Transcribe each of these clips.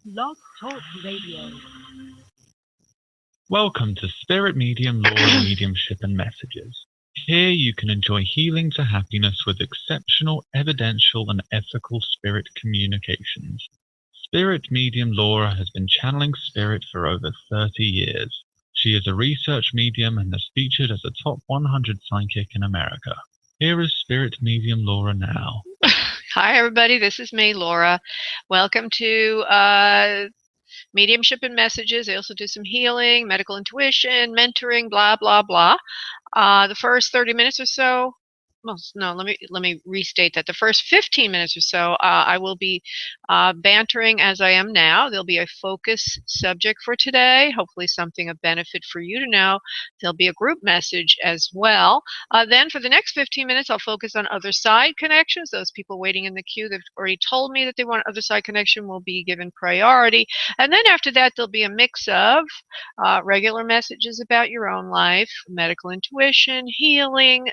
Blog Talk Radio. Welcome to Spirit Medium Law and Mediumship and Messages. Here you can enjoy healing to happiness with exceptional, evidential, and ethical spirit communications. Spirit medium Laura has been channeling spirit for over 30 years. She is a research medium and has featured as a top 100 psychic in America. Here is Spirit medium Laura now. Hi, everybody. This is me, Laura. Welcome to Mediumship and Messages. I also do some healing, medical intuition, mentoring, blah, blah, blah. The first 30 minutes or so, well, no, let me restate that. The first 15 minutes or so, I will be bantering as I am now. There'll be a focus subject for today, hopefully something of benefit for you to know. There'll be a group message as well. Then for the next 15 minutes, I'll focus on other side connections. Those people waiting in the queue that have already told me that they want other side connection will be given priority. And then after that, there'll be a mix of regular messages about your own life, medical intuition, healing,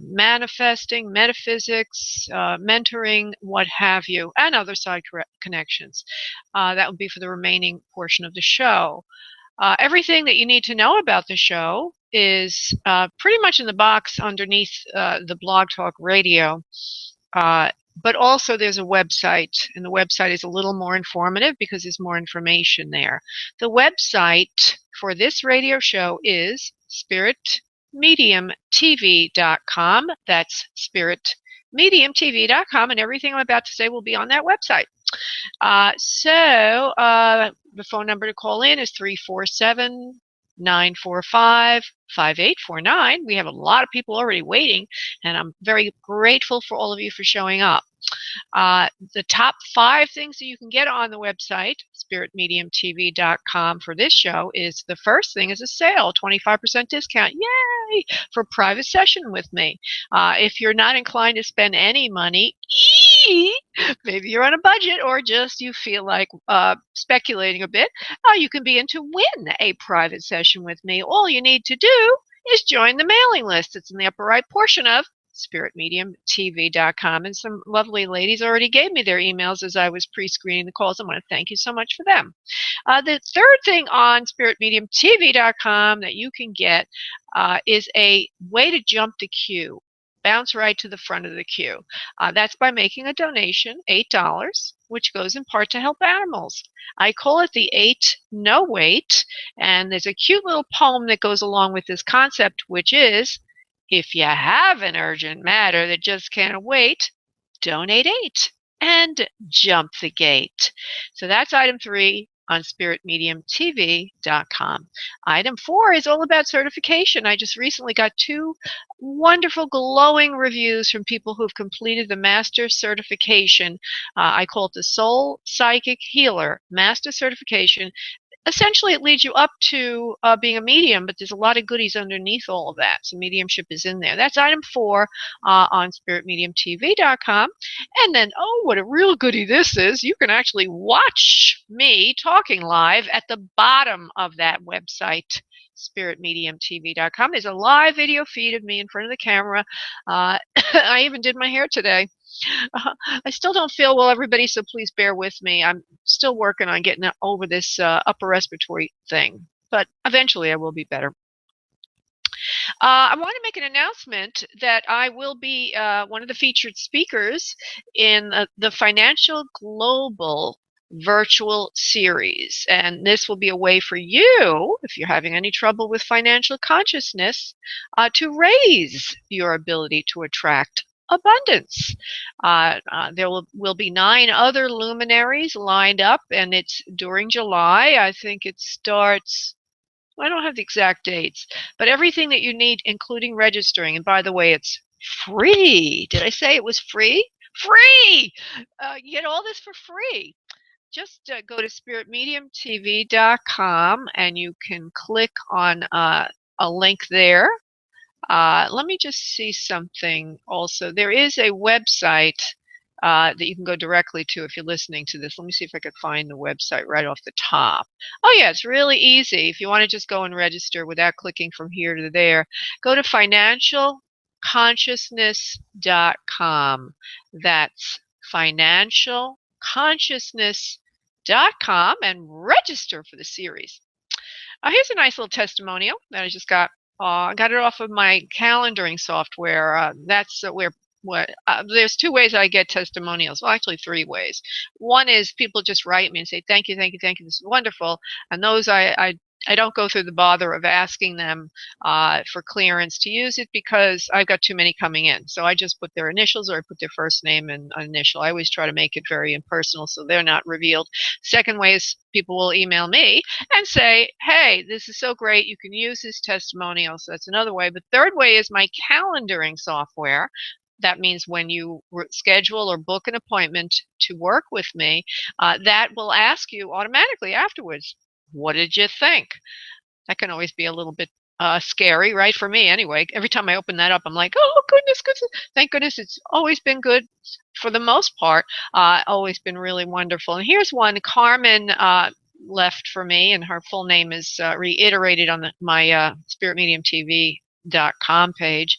manifesting, metaphysics, mentoring, what have you, and other side connections. That would be for the remaining portion of the show. Everything that you need to know about the show is pretty much in the box underneath the Blog Talk Radio. But also there's a website, and the website is a little more informative because there's more information there. The website for this radio show is spiritmediumtv.com. That's spiritmediumtv.com, and everything I'm about to say will be on that website. The phone number to call in is 347-945-5849. We have a lot of people already waiting, and I'm very grateful for all of you for showing up. The top 5 things that you can get on the website, spiritmediumtv.com, for this show is the first thing is a sale, 25% discount. Yay! For a private session with me. If you're not inclined to spend any money, maybe you're on a budget or just you feel like speculating a bit, you can be in to win a private session with me. All you need to do is join the mailing list. It's in the upper right portion of spiritmediumtv.com, and some lovely ladies already gave me their emails as I was pre-screening the calls. I want to thank you so much for them. The third thing on spiritmediumtv.com that you can get is a way to jump the queue. Bounce right to the front of the queue. That's by making a donation, $8, which goes in part to help animals. I call it the 8 No Wait, and there's a cute little poem that goes along with this concept, which is, if you have an urgent matter that just can't wait, donate 8 and jump the gate. So that's item 3 on spiritmediumtv.com. Item 4 is all about certification. I just recently got 2 wonderful glowing reviews from people who've completed the master certification. I call it the Soul Psychic Healer Master Certification. Essentially, it leads you up to being a medium, but there's a lot of goodies underneath all of that. So mediumship is in there. That's item 4 on spiritmediumtv.com. And then, oh, what a real goodie this is. You can actually watch me talking live at the bottom of that website, spiritmediumtv.com. There's a live video feed of me in front of the camera. I even did my hair today. I still don't feel well, everybody, so please bear with me. I'm still working on getting over this upper respiratory thing, but eventually I will be better. I want to make an announcement that I will be one of the featured speakers in the Financial Global virtual series, and this will be a way for you, if you're having any trouble with financial consciousness, to raise your ability to attract abundance. There will be 9 other luminaries lined up, and it's during July. I think it starts, I don't have the exact dates, but everything that you need, including registering. And by the way, it's free. Did I say it was free? Free! You get all this for free. Just go to spiritmediumtv.com and you can click on a link there. Let me just see something also. There is a website that you can go directly to if you're listening to this. Let me see if I could find the website right off the top. Oh yeah, it's really easy. If you want to just go and register without clicking from here to there, go to financialconsciousness.com. That's financialconsciousness.com. mediumship.com and register for the series. Here's a nice little testimonial that I just got. I got it off of my calendaring software. That's where there's two ways I get testimonials. Well, actually, three ways. One is people just write me and say, "Thank you, thank you, thank you. This is wonderful." And those I don't go through the bother of asking them for clearance to use it because I've got too many coming in. So I just put their initials or I put their first name and initial. I always try to make it very impersonal so they're not revealed. Second way is people will email me and say, "Hey, this is so great. You can use this testimonial." So that's another way. But third way is my calendaring software. That means when you schedule or book an appointment to work with me, that will ask you automatically afterwards, what did you think? That can always be a little bit scary, right? For me, anyway. Every time I open that up, I'm like, oh, goodness, goodness. Thank goodness it's always been good for the most part. Always been really wonderful. And here's one Carmen left for me, and her full name is reiterated on my spiritmediumtv.com page.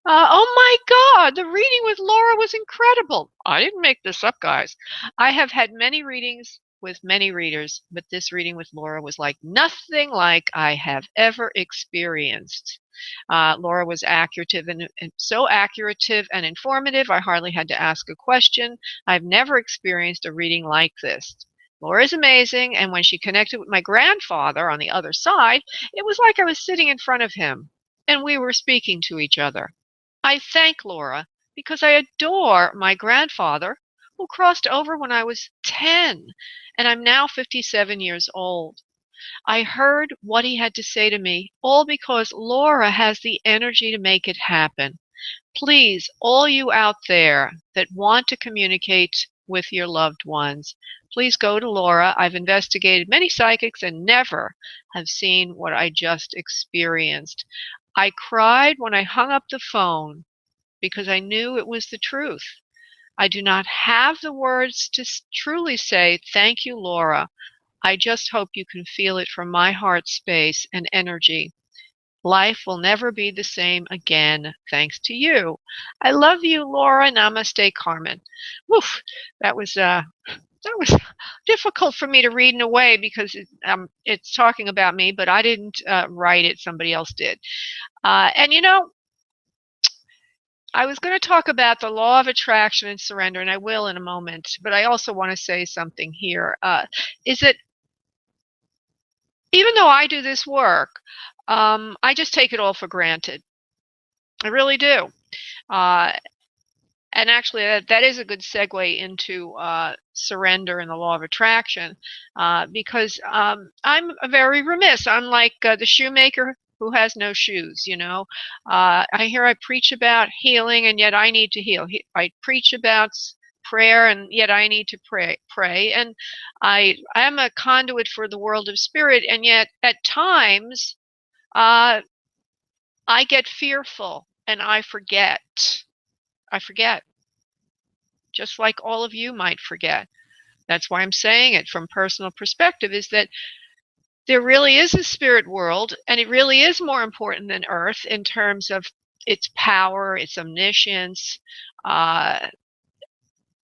Oh my God, the reading with Laura was incredible. I didn't make this up, guys. I have had many readings with many readers, but this reading with Laura was like nothing like I have ever experienced. Laura was accurative and so accurative and informative, I hardly had to ask a question. I've never experienced a reading like this. Laura is amazing, and when she connected with my grandfather on the other side, it was like I was sitting in front of him, and we were speaking to each other. I thank Laura because I adore my grandfather who crossed over when I was 10 and I'm now 57 years old. I heard what he had to say to me, all because Laura has the energy to make it happen. Please, all you out there that want to communicate with your loved ones, please go to Laura. I've investigated many psychics and never have seen what I just experienced. I cried when I hung up the phone because I knew it was the truth. I do not have the words to truly say, thank you, Laura. I just hope you can feel it from my heart space and energy. Life will never be the same again, thanks to you. I love you, Laura. Namaste, Carmen. Woof, that was difficult for me to read in a way because it's talking about me, but I didn't write it. Somebody else did. And you know, I was going to talk about the law of attraction and surrender, and I will in a moment, but I also want to say something here. Is that even though I do this work, I just take it all for granted. I really do. And actually, that is a good segue into surrender and the law of attraction, because I'm very remiss. I'm like the shoemaker who has no shoes, you know. I preach about healing, and yet I need to heal. I preach about prayer, and yet I need to pray. And I am a conduit for the world of spirit, and yet at times I get fearful and I forget. Just like all of you might forget. That's why I'm saying it from personal perspective, is that there really is a spirit world, and it really is more important than Earth in terms of its power, its omniscience, and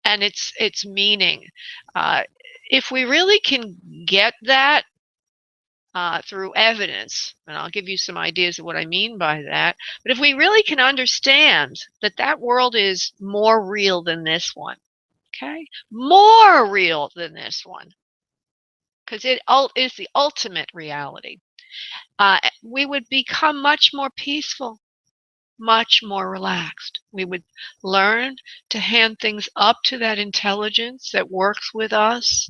its meaning. If we really can get that through evidence, and I'll give you some ideas of what I mean by that, but if we really can understand that that world is more real than this one, okay, more real than this one, because it is the ultimate reality, we would become much more peaceful, much more relaxed. We would learn to hand things up to that intelligence that works with us,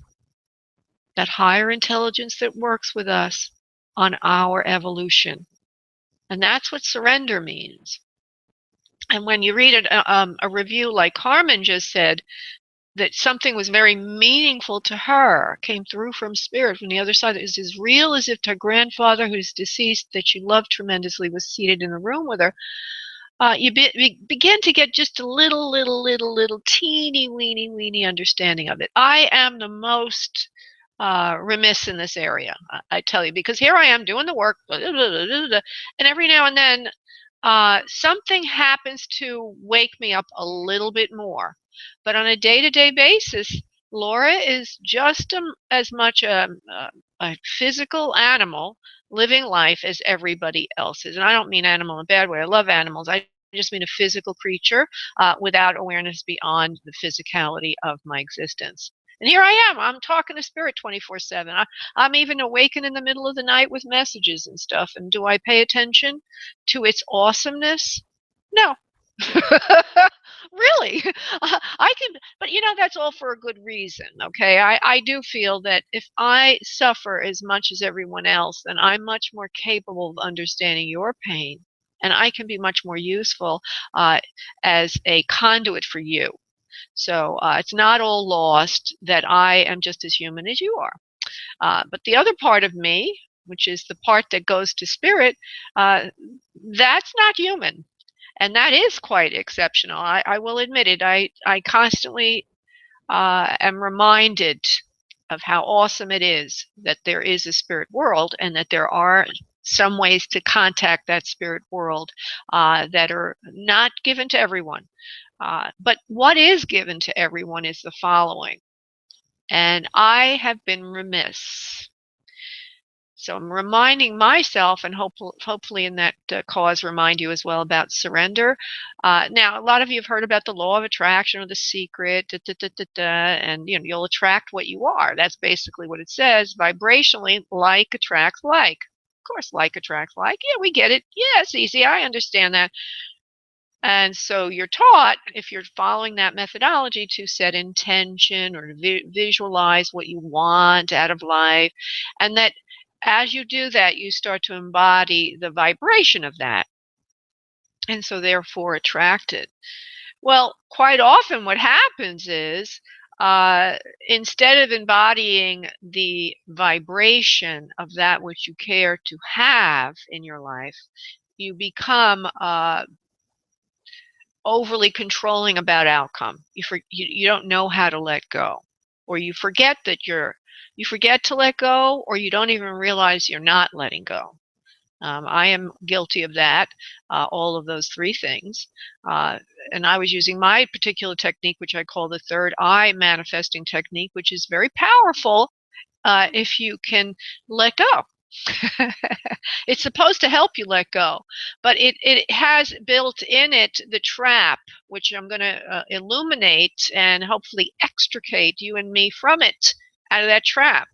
that higher intelligence that works with us on our evolution. And that's what surrender means. And when you read a review like Carmen just said, that something was very meaningful to her, came through from spirit from the other side, is as real as if her grandfather, who's deceased, that she loved tremendously, was seated in the room with her. You begin to get just a little teeny weeny understanding of it. I am the most remiss in this area, I tell you, because here I am doing the work, and every now and then something happens to wake me up a little bit more. But on a day-to-day basis, Laura is just as much a physical animal living life as everybody else is. And I don't mean animal in a bad way. I love animals. I just mean a physical creature without awareness beyond the physicality of my existence. And here I am. I'm talking to spirit 24/7. I'm even awakened in the middle of the night with messages and stuff. And do I pay attention to its awesomeness? No. Really. I can, but that's all for a good reason. Okay. I do feel that if I suffer as much as everyone else, then I'm much more capable of understanding your pain. And I can be much more useful as a conduit for you. So it's not all lost that I am just as human as you are. But the other part of me, which is the part that goes to spirit, that's not human. And that is quite exceptional. I will admit it. I constantly am reminded of how awesome it is that there is a spirit world and that there are some ways to contact that spirit world that are not given to everyone. But what is given to everyone is the following. And I have been remiss. So I'm reminding myself, and hopefully in that cause remind you as well about surrender. Now, a lot of you have heard about the law of attraction or the secret, and you'll attract what you are. That's basically what it says. Vibrationally, like attracts like. Of course, like attracts like. Yeah, we get it. Yeah, it's easy. I understand that. And so you're taught, if you're following that methodology, to set intention or visualize what you want out of life. And that as you do that, you start to embody the vibration of that. And so therefore attract it. Well, quite often what happens is instead of embodying the vibration of that which you care to have in your life, you become overly controlling about outcome. You don't know how to let go, or you forget that you forget to let go, or you don't even realize you're not letting go. I am guilty of that, all of those three things. And I was using my particular technique, which I call the third eye manifesting technique, which is very powerful if you can let go. It's supposed to help you let go, but it has built in it the trap, which I'm going to illuminate and hopefully extricate you and me from it, out of that trap.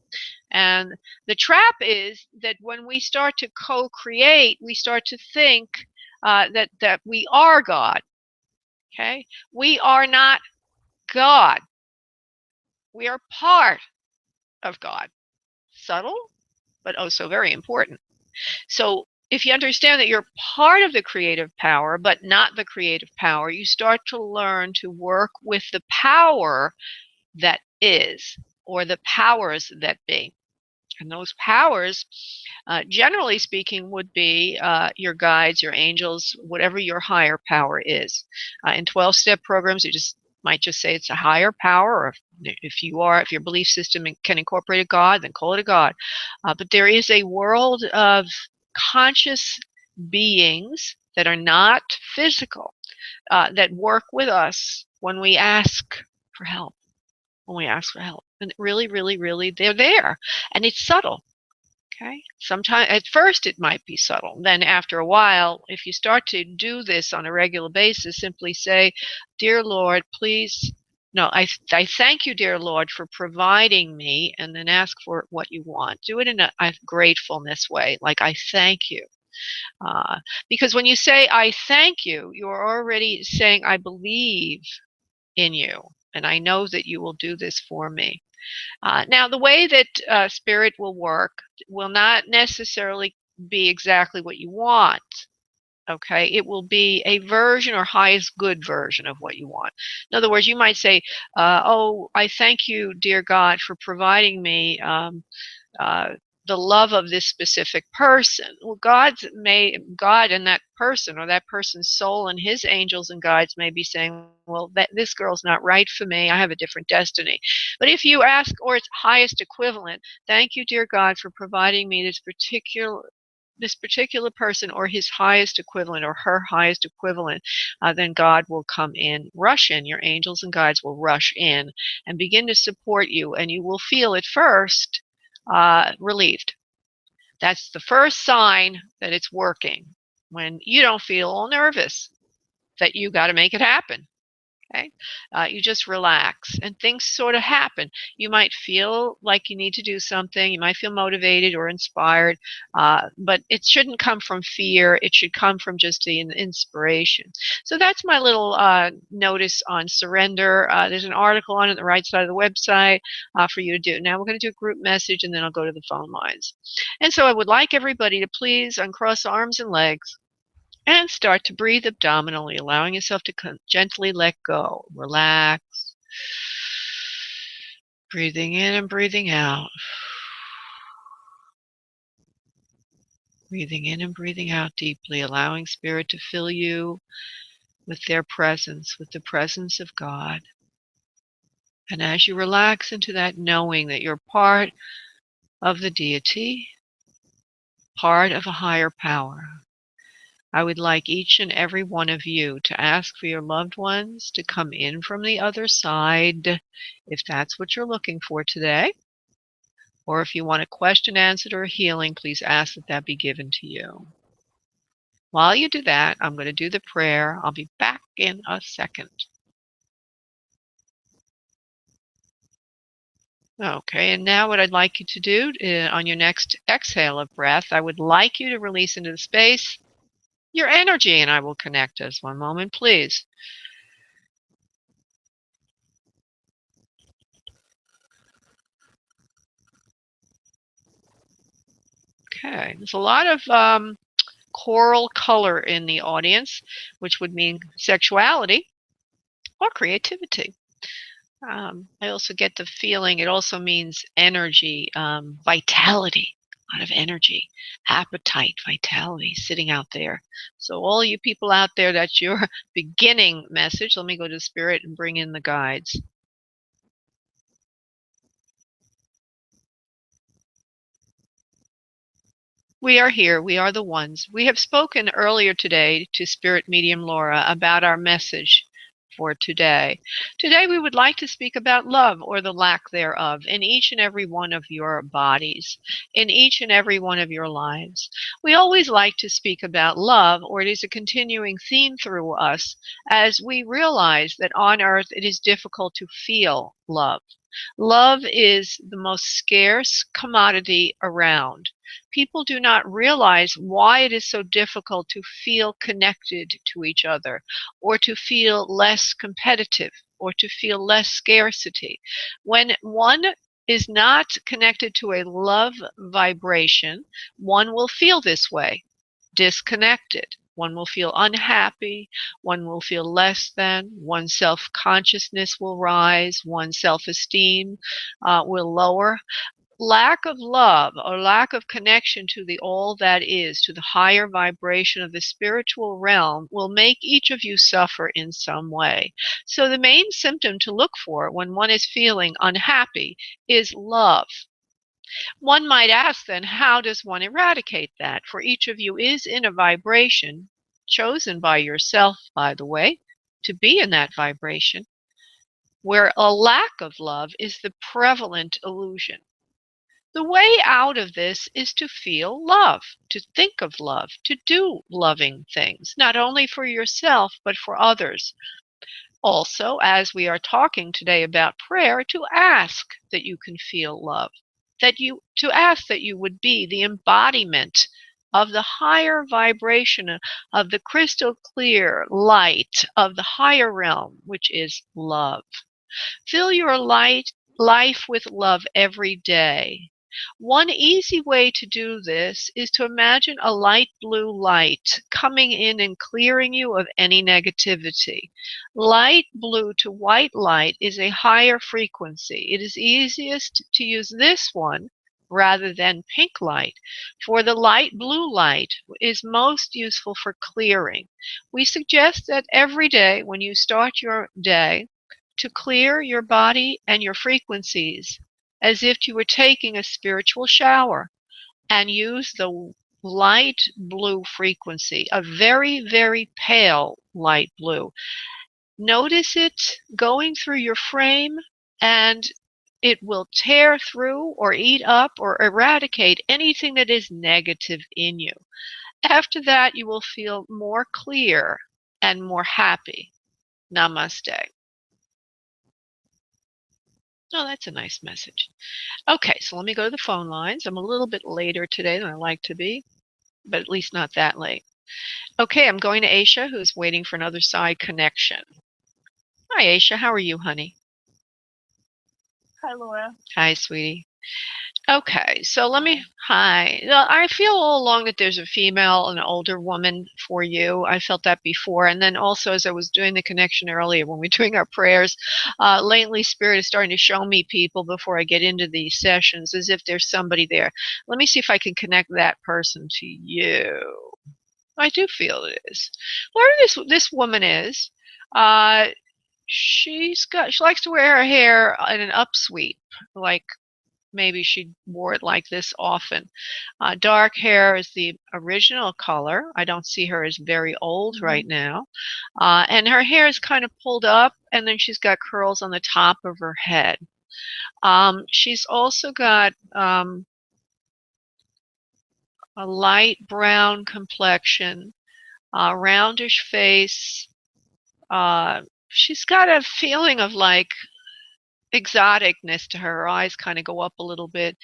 And the trap is that when we start to co-create, we start to think that we are God. Okay, we are not God. We are part of God. Subtle, but oh so very important. So if you understand that you're part of the creative power, but not the creative power, you start to learn to work with the power that is, or the powers that be. And those powers, generally speaking, would be your guides, your angels, whatever your higher power is. In 12-step programs, you might just say it's a higher power, or if your belief system can incorporate a God, then call it a God. But there is a world of conscious beings that are not physical, that work with us when we ask for help. When we ask for help. And really, really, really, they're there. And it's subtle. Okay. Sometimes at first it might be subtle. Then after a while, if you start to do this on a regular basis, simply say, "Dear Lord, please, no, I thank you, dear Lord, for providing me," and then ask for what you want. Do it in a gratefulness way, like I thank you. Because when you say I thank you, you're already saying I believe in you, and I know that you will do this for me. Now, the way that spirit will work will not necessarily be exactly what you want. Okay, it will be a version or highest good version of what you want. In other words, you might say, "Oh, I thank you, dear God, for providing me the love of this specific person." Well, God and that person, or that person's soul and his angels and guides may be saying, "Well, this girl's not right for me. I have a different destiny." But if you ask, or its highest equivalent, "Thank you, dear God, for providing me this particular this particular person or his highest equivalent or her highest equivalent, then God will come in, rush in. Your angels and guides will rush in and begin to support you, and you will feel at first relieved. That's the first sign that it's working, when you don't feel all nervous that you got to make it happen. Okay, you just relax and things sort of happen. You might feel like you need to do something. You might feel motivated or inspired, but it shouldn't come from fear. It should come from just an inspiration. So that's my little notice on surrender. There's an article on it the right side of the website for you to do. Now we're going to do a group message, and then I'll go to the phone lines. And so I would like everybody to please uncross arms and legs and start to breathe abdominally, allowing yourself to gently let go. Relax. Breathing in and breathing out. Breathing in and breathing out deeply, allowing Spirit to fill you with their presence, with the presence of God. And as you relax into that, knowing that you're part of the deity, part of a higher power, I would like each and every one of you to ask for your loved ones to come in from the other side, if that's what you're looking for today. Or if you want a question answered or a healing, please ask that that be given to you. While you do that, I'm going to do the prayer. I'll be back in a second. Okay, and now what I'd like you to do on your next exhale of breath, I would like you to release into the space your energy, and I will connect us. One moment, please. Okay, there's a lot of coral color in the audience, which would mean sexuality or creativity. I also get the feeling it also means energy, vitality, a lot of energy, appetite, vitality sitting out there. So all you people out there, that's your beginning message. Let me go to Spirit and bring in the guides. We are here. We are the ones. We have spoken earlier today to Spirit Medium Laura about our message for today. Today we would like to speak about love, or the lack thereof, in each and every one of your bodies, in each and every one of your lives. We always like to speak about love, or it is a continuing theme through us, as we realize that on earth it is difficult to feel love. Love is the most scarce commodity around. People do not realize why it is so difficult to feel connected to each other, or to feel less competitive, or to feel less scarcity. When one is not connected to a love vibration, one will feel this way, disconnected. One will feel unhappy, one will feel less than, one's self-consciousness will rise, one's self-esteem will lower. Lack of love or lack of connection to the all that is, to the higher vibration of the spiritual realm, will make each of you suffer in some way. So the main symptom to look for when one is feeling unhappy is love. One might ask then, how does one eradicate that? For each of you is in a vibration, chosen by yourself, by the way, to be in that vibration, where a lack of love is the prevalent illusion. The way out of this is to feel love, to think of love, to do loving things, not only for yourself, but for others. Also, as we are talking today about prayer, to ask that you can feel love, to ask that you would be the embodiment of the higher vibration of the crystal clear light of the higher realm, which is love. Fill your life with love every day. One easy way to do this is to imagine a light blue light coming in and clearing you of any negativity. Light blue to white light is a higher frequency. It is easiest to use this one rather than pink light, for the light blue light is most useful for clearing. We suggest that every day when you start your day, to clear your body and your frequencies as if you were taking a spiritual shower, and use the light blue frequency, a very, very pale light blue. Notice it going through your frame, and it will tear through or eat up or eradicate anything that is negative in you. After that, you will feel more clear and more happy. Namaste. Oh, that's a nice message. Okay, so let me go to the phone lines. I'm a little bit later today than I like to be, but at least not that late. Okay, I'm going to Aisha, who's waiting for another side connection. Hi, Aisha. How are you, honey? Hi, Laura. Hi, sweetie. Okay, so hi. Well, I feel all along that there's a female, an older woman for you. I felt that before. And then also, as I was doing the connection earlier, when we're doing our prayers, lately Spirit is starting to show me people before I get into these sessions as if there's somebody there. Let me see if I can connect that person to you. I do feel it is. Whoever this woman is, she likes to wear her hair in an upsweep, like maybe she wore it like this often. Dark hair is the original color. I don't see her as very old right now. And her hair is kind of pulled up, and then she's got curls on the top of her head. She's also got a light brown complexion, roundish face. She's got a feeling of like exoticness to her. Her eyes kind of go up a little bit.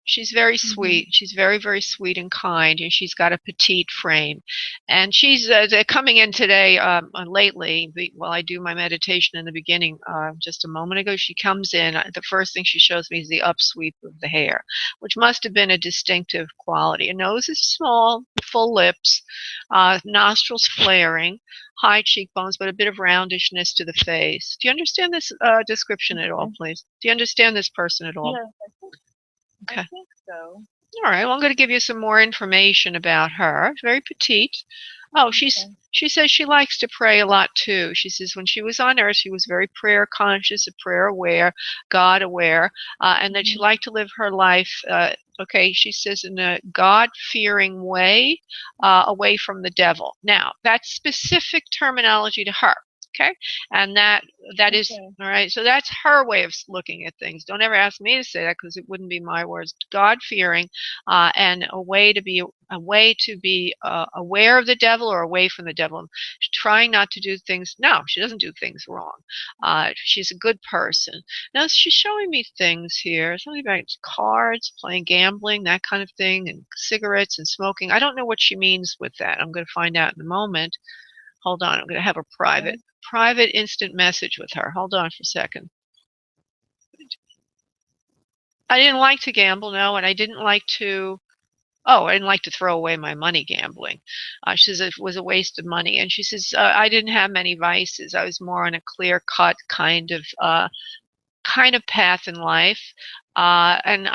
She's very sweet. She's very, very sweet and kind, and she's got a petite frame. And she's coming in today, lately, while I do my meditation in the beginning, just a moment ago, she comes in. The first thing she shows me is the upsweep of the hair, which must have been a distinctive quality. Her nose is small, full lips, nostrils flaring, high cheekbones, but a bit of roundishness to the face. Do you understand this description at all, please? Do you understand this person at all? Yes, I think so. All right. Well, I'm going to give you some more information about her. Very petite. Oh, she says she likes to pray a lot too. She says when she was on Earth, she was very prayer conscious, prayer aware, God aware, and that she liked to live her life. She says in a God-fearing way, away from the devil. Now, that's specific terminology to her. Okay, and that is all right. So that's her way of looking at things. Don't ever ask me to say that because it wouldn't be my words. God fearing, and a way to be aware of the devil or away from the devil. Trying not to do things. No, she doesn't do things wrong. She's a good person. Now she's showing me things here. Something about cards, playing gambling, that kind of thing, and cigarettes and smoking. I don't know what she means with that. I'm going to find out in a moment. Hold on, I'm going to have a private instant message with her. Hold on for a second. I didn't like to gamble, no, and I didn't like to throw away my money gambling. She says it was a waste of money. And she says, I didn't have many vices. I was more on a clear-cut kind of path in life. And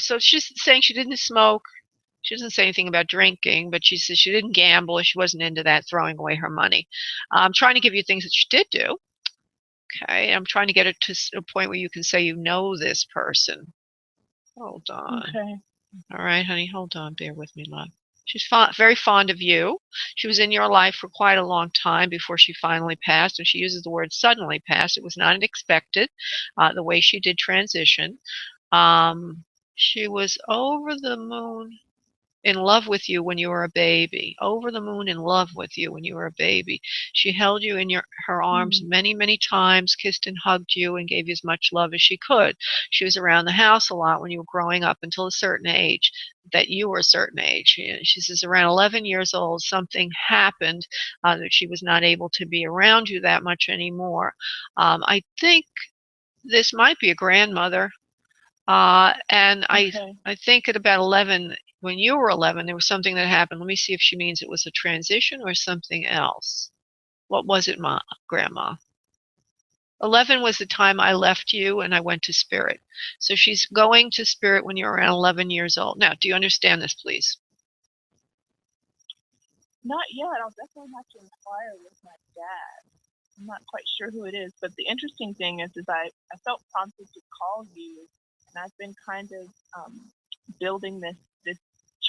so she's saying she didn't smoke. She doesn't say anything about drinking, but she says she didn't gamble. She wasn't into that, throwing away her money. I'm trying to give you things that she did do. Okay, I'm trying to get her to a point where you can say you know this person. Hold on. Okay. All right, honey, hold on. Bear with me, love. She's very fond of you. She was in your life for quite a long time before she finally passed, and she uses the word suddenly passed. It was not unexpected, the way she did transition. She was over the moon in love with you when you were a baby, over the moon in love with you when you were a baby. She held you in her arms many, many times, kissed and hugged you, and gave you as much love as she could. She was around the house a lot when you were growing up until a certain age, that you were a certain age. She says around 11 years old, something happened that she was not able to be around you that much anymore. I think this might be a grandmother. And I think at about 11, when you were 11, there was something that happened. Let me see if she means it was a transition or something else. What was it, Grandma? 11 was the time I left you and I went to Spirit. So she's going to Spirit when you're around 11 years old. Now, do you understand this, please? Not yet. I'll definitely have to inquire with my dad. I'm not quite sure who it is, but the interesting thing is I felt prompted to call you, and I've been kind of building this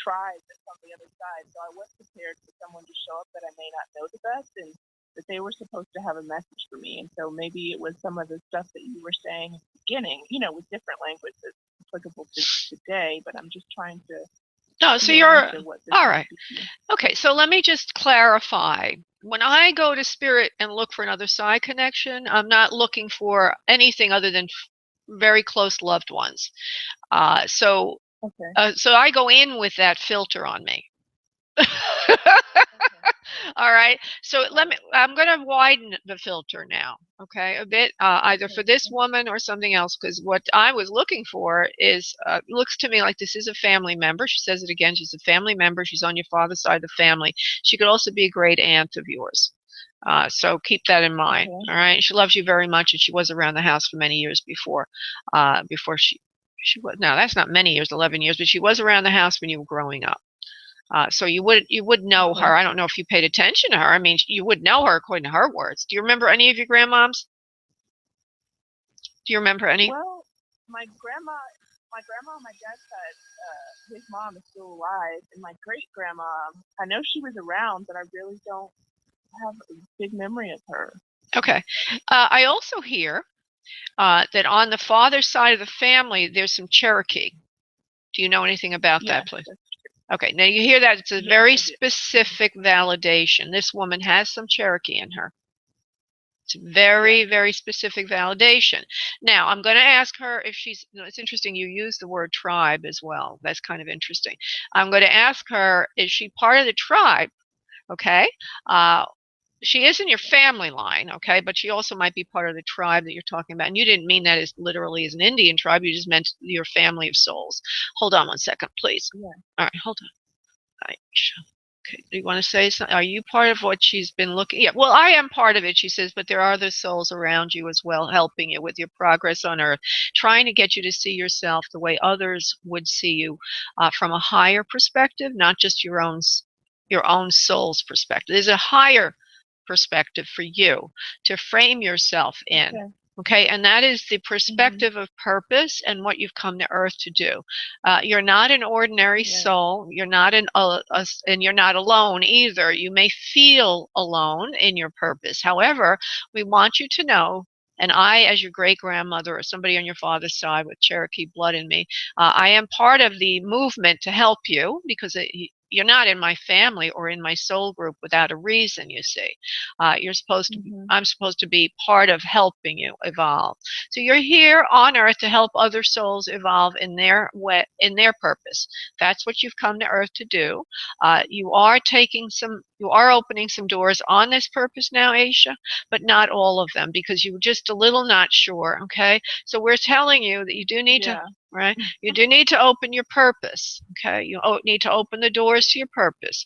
tribe that's on the other side. So I was prepared for someone to show up that I may not know the best, and that they were supposed to have a message for me. And so maybe it was some of the stuff that you were saying at the beginning, with different language that's applicable to today. But I'm just trying to No, so you're what this all might right. be. Okay, so let me just clarify. When I go to spirit and look for another side connection, I'm not looking for anything other than very close loved ones. So I go in with that filter on me. All right. So I'm going to widen the filter now, okay, a bit, either for this woman or something else, because what I was looking for is, looks to me like this is a family member. She says it again. She's a family member. She's on your father's side of the family. She could also be a great aunt of yours. So keep that in mind. All right. She loves you very much, and she was around the house for many years before she was, no, that's not many years, 11 years, but she was around the house when you were growing up. So you would know her. I don't know if you paid attention to her. I mean, you would know her according to her words. Do you remember any of your grandmoms? Do you remember any? Well, my grandma on my dad's side, his mom is still alive, and my great grandma, I know she was around, but I really don't have a big memory of her. Okay. I also hear that on the father's side of the family, there's some Cherokee. Do you know anything about that, please? Okay, now you hear that. It's a very specific validation. This woman has some Cherokee in her. It's very, very specific validation. Now, I'm going to ask her if she's, it's interesting you use the word tribe as well. That's kind of interesting. I'm going to ask her, is she part of the tribe? Okay. She is in your family line, okay, but she also might be part of the tribe that you're talking about. And you didn't mean that as literally as an Indian tribe. You just meant your family of souls. Hold on one second, please. Yeah. All right, hold on. Okay, do you want to say something? Are you part of what she's been looking? Yeah, well, I am part of it, she says, but there are other souls around you as well, helping you with your progress on earth, trying to get you to see yourself the way others would see you, from a higher perspective, not just your own soul's perspective. There's a higher perspective for you to frame yourself in. Okay, and that is the perspective of purpose and what you've come to earth to do. You're not an ordinary soul. You're not and you're not alone either. You may feel alone in your purpose. However, we want you to know, and I, as your great grandmother or somebody on your father's side with Cherokee blood in me, I am part of the movement to help you, because you're not in my family or in my soul group without a reason, you see. You're supposed to I'm supposed to be part of helping you evolve. So you're here on earth to help other souls evolve in their way, in their purpose. That's what you've come to earth to do. You are opening some doors on this purpose now, Aisha, but not all of them, because you were just a little not sure, okay? So we're telling you that you do need to, right? You do need to open your purpose, okay? You need to open the doors to your purpose,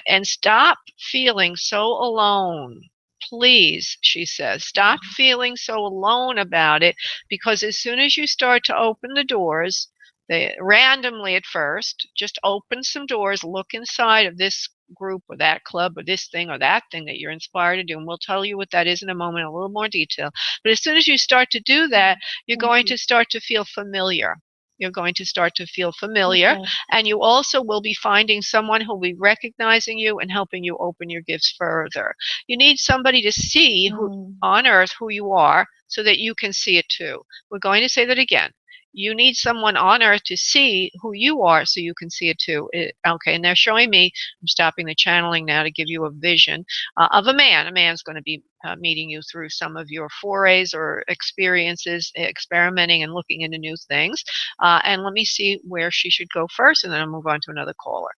and stop feeling so alone. Please, she says, stop feeling so alone about it, because as soon as you start to open the doors, they randomly at first, just open some doors, look inside of this group or that club or this thing or that thing that you're inspired to do, and we'll tell you what that is in a moment in a little more detail. But as soon as you start to do that, you're going to start to feel familiar. You're going to start to feel familiar, and you also will be finding someone who will be recognizing you and helping you open your gifts further. You need somebody to see who on earth who you are, so that you can see it too. We're going to say that again. You need someone on earth to see who you are, so you can see it too. Okay, and they're showing me, I'm stopping the channeling now to give you a vision of a man. A man's going to be meeting you through some of your forays or experiences, experimenting and looking into new things. And let me see where she should go first, and then I'll move on to another caller.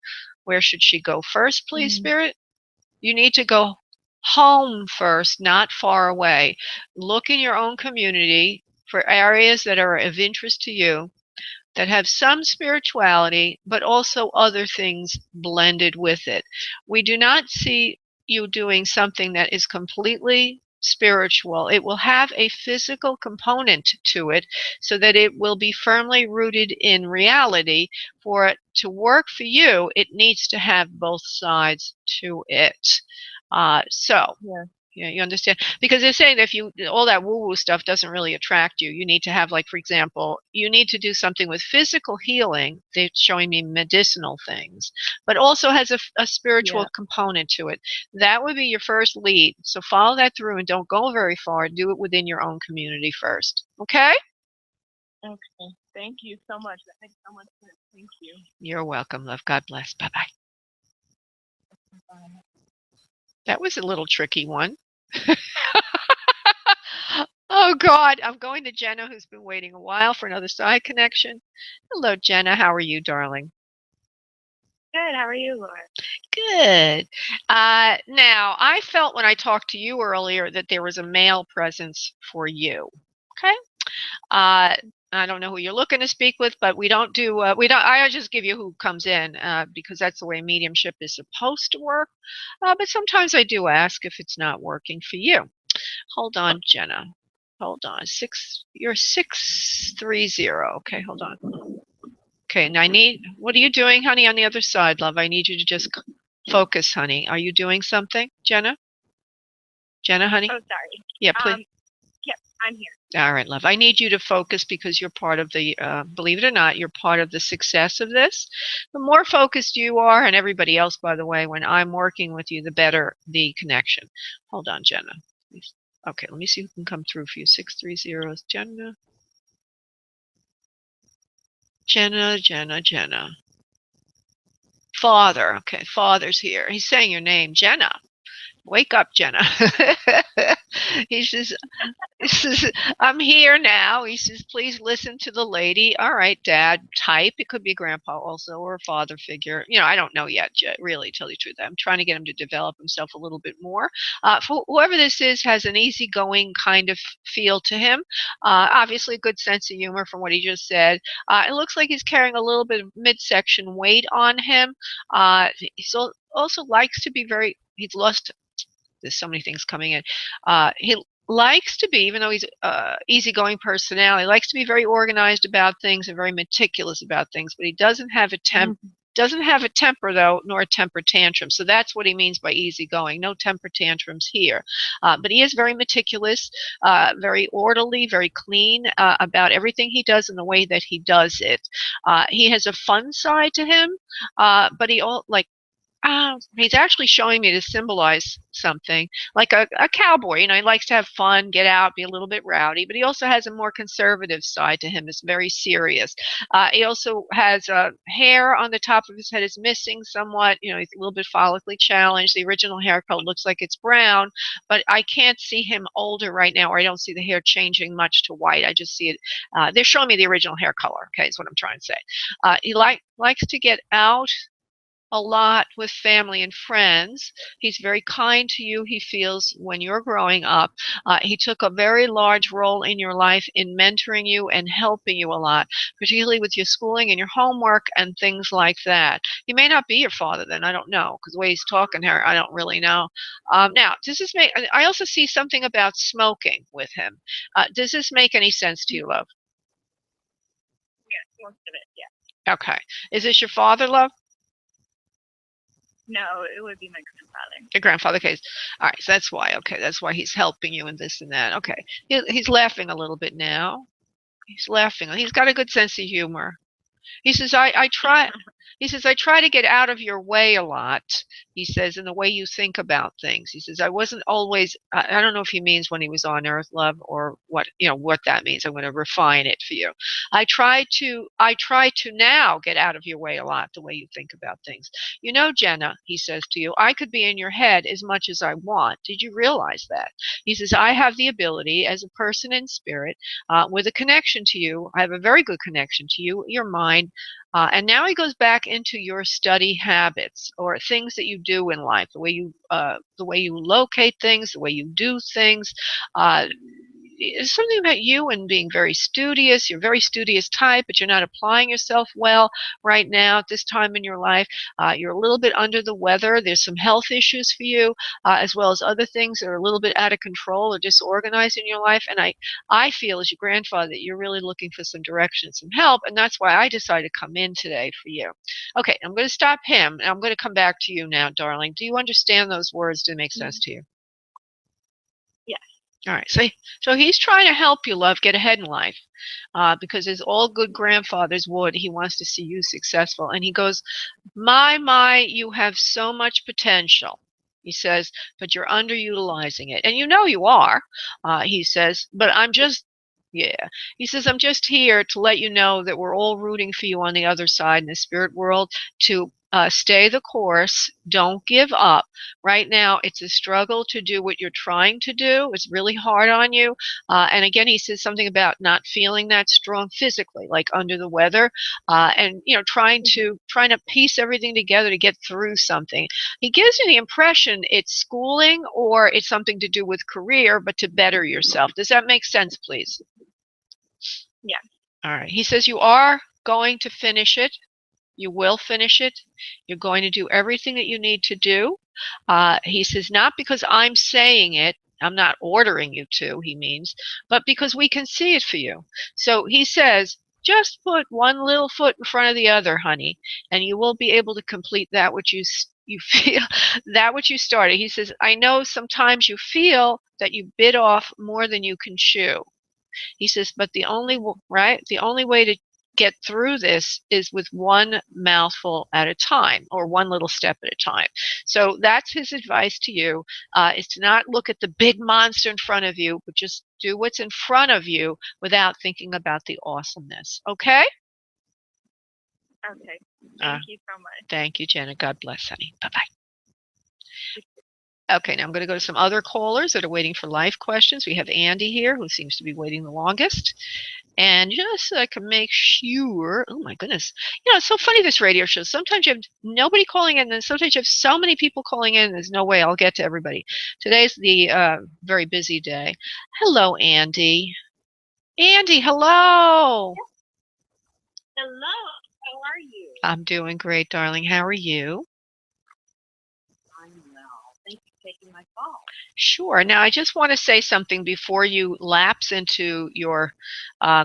Where should she go first, please, Spirit? You need to go home first, not far away. Look in your own community for areas that are of interest to you, that have some spirituality, but also other things blended with it. We do not see you doing something that is completely spiritual. It will have a physical component to it, so that it will be firmly rooted in reality. For it to work for you, it needs to have both sides to it. Yeah, you understand? Because they're saying that if you, all that woo-woo stuff doesn't really attract you. You need to have, like, for example, you need to do something with physical healing. They're showing me medicinal things, but also has a spiritual Yeah. component to it. That would be your first lead. So follow that through and don't go very far. Do it within your own community first. Okay? Okay. Thank you so much. That makes so much sense. Thank you. You're welcome, love. God bless. Bye-bye. Bye. That was a little tricky one. Oh, God. I'm going to Jenna, who's been waiting a while for another side connection. Hello, Jenna. How are you, darling? Good. How are you, Laura? Good. Now, I felt when I talked to you earlier that there was a male presence for you. Okay. I don't know who you're looking to speak with, but we don't do, I just give you who comes in because that's the way mediumship is supposed to work. But sometimes I do ask if it's not working for you. Hold on, Jenna. Hold on. You're 630. Okay, hold on. Okay, and what are you doing, honey, on the other side, love? I need you to just focus, honey. Are you doing something, Jenna? Jenna, honey? Oh, sorry. Yeah, please. Yep, I'm here. All right, love. I need you to focus because you're part of the, believe it or not, you're part of the success of this. The more focused you are, and everybody else, by the way, when I'm working with you, the better the connection. Hold on, Jenna. Please. Okay, let me see who can come through for you. 630 is Jenna. Jenna. Father. Okay, Father's here. He's saying your name, Jenna. Wake up, Jenna. He says, I'm here now. He says, please listen to the lady. All right, Dad, type. It could be Grandpa also or a father figure. I don't know yet, really, tell you the truth. I'm trying to get him to develop himself a little bit more. For whoever this is, has an easygoing kind of feel to him. Obviously, a good sense of humor from what he just said. It looks like he's carrying a little bit of midsection weight on him. He also likes to be he's lost. There's so many things coming in. He likes to be, even though he's easygoing personality, likes to be very organized about things and very meticulous about things. But he doesn't have a temper though, nor a temper tantrum. So that's what he means by easygoing. No temper tantrums here. But he is very meticulous, very orderly, very clean about everything he does and the way that he does it. He has a fun side to him, but he's actually showing me to symbolize something like a cowboy. He likes to have fun, get out, be a little bit rowdy, but he also has a more conservative side to him. It's very serious. He also has hair on the top of his head is missing somewhat. He's a little bit follically challenged. The original hair color looks like it's brown, but I can't see him older right now, or I don't see the hair changing much to white. I just see it. They're showing me the original hair color. Okay, is what I'm trying to say. He likes to get out a lot with family and friends. He's very kind to you, he feels, when you're growing up. He took a very large role in your life in mentoring you and helping you a lot, particularly with your schooling and your homework and things like that. He may not be your father then, I don't know, because the way he's talking here, I don't really know. Now, I also see something about smoking with him. Does this make any sense to you, love? Yes, most of it, yeah. Okay. Is this your father, love? No, it would be my grandfather. Your grandfather case. All right, so that's why. Okay, that's why he's helping you in this and that. Okay, he's laughing a little bit now. He's laughing. He's got a good sense of humor. He says, I try. He says, I try to get out of your way a lot. He says, in the way you think about things. He says, I wasn't always, I don't know if he means when he was on Earth, love, or what that means. I'm going to refine it for you. I try to now get out of your way a lot, the way you think about things. Jenna, he says to you, I could be in your head as much as I want. Did you realize that? He says, I have the ability as a person in spirit, with a connection to you. I have a very good connection to you, your mind. And now he goes back into your study habits or things that you do in life, the way you locate things, the way you do things. It's something about you and being very studious. You're a very studious type, but you're not applying yourself well right now at this time in your life. You're a little bit under the weather. There's some health issues for you, as well as other things that are a little bit out of control or disorganized in your life. And I feel as your grandfather that you're really looking for some direction, some help, and that's why I decided to come in today for you. Okay, I'm going to stop him, and I'm going to come back to you now, darling. Do you understand those words? Do they make sense to you? All right, so he's trying to help you, love, get ahead in life, because as all good grandfathers would, he wants to see you successful. And he goes, my, you have so much potential. He says, but you're underutilizing it, and you know you are. He says, but I'm just, yeah. He says, I'm just here to let you know that we're all rooting for you on the other side in the spirit world to stay the course. Don't give up. Right now, it's a struggle to do what you're trying to do. It's really hard on you. And again, he says something about not feeling that strong physically, like under the weather, and trying to piece everything together to get through something. He gives you the impression it's schooling or it's something to do with career, but to better yourself. Does that make sense, please? Yeah. All right. He says you are going to finish it. You will finish it. You're going to do everything that you need to do. He says, not because I'm saying it, I'm not ordering you to, he means, but because we can see it for you. So he says, just put one little foot in front of the other, honey, and you will be able to complete that which you feel, that which you started. He says, I know sometimes you feel that you bit off more than you can chew. He says, but the only way to get through this is with one mouthful at a time, or one little step at a time. So that's his advice to you, is to not look at the big monster in front of you, but just do what's in front of you without thinking about the awesomeness. Okay? Okay. Thank you so much. Thank you, Jenna. God bless, honey. Bye-bye. Okay, now I'm going to go to some other callers that are waiting for life questions. We have Andy here, who seems to be waiting the longest. And just so I can make sure, oh my goodness. It's so funny, this radio show. Sometimes you have nobody calling in, and sometimes you have so many people calling in, there's no way I'll get to everybody. Today's the very busy day. Hello, Andy. Andy, hello. Hello. How are you? I'm doing great, darling. How are you? I'm well. Thank you for taking my call. Sure. Now, I just want to say something before you lapse into your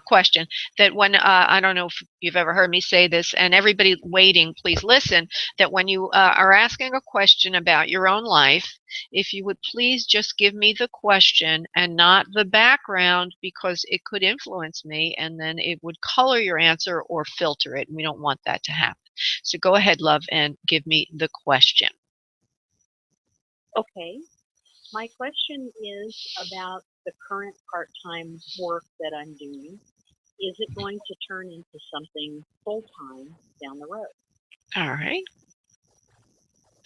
question, that when, I don't know if you've ever heard me say this, and everybody waiting, please listen, that when you are asking a question about your own life, if you would please just give me the question and not the background, because it could influence me and then it would color your answer or filter it, and we don't want that to happen. So go ahead, love, and give me the question. Okay. My question is about the current part-time work that I'm doing. Is it going to turn into something full-time down the road? All right.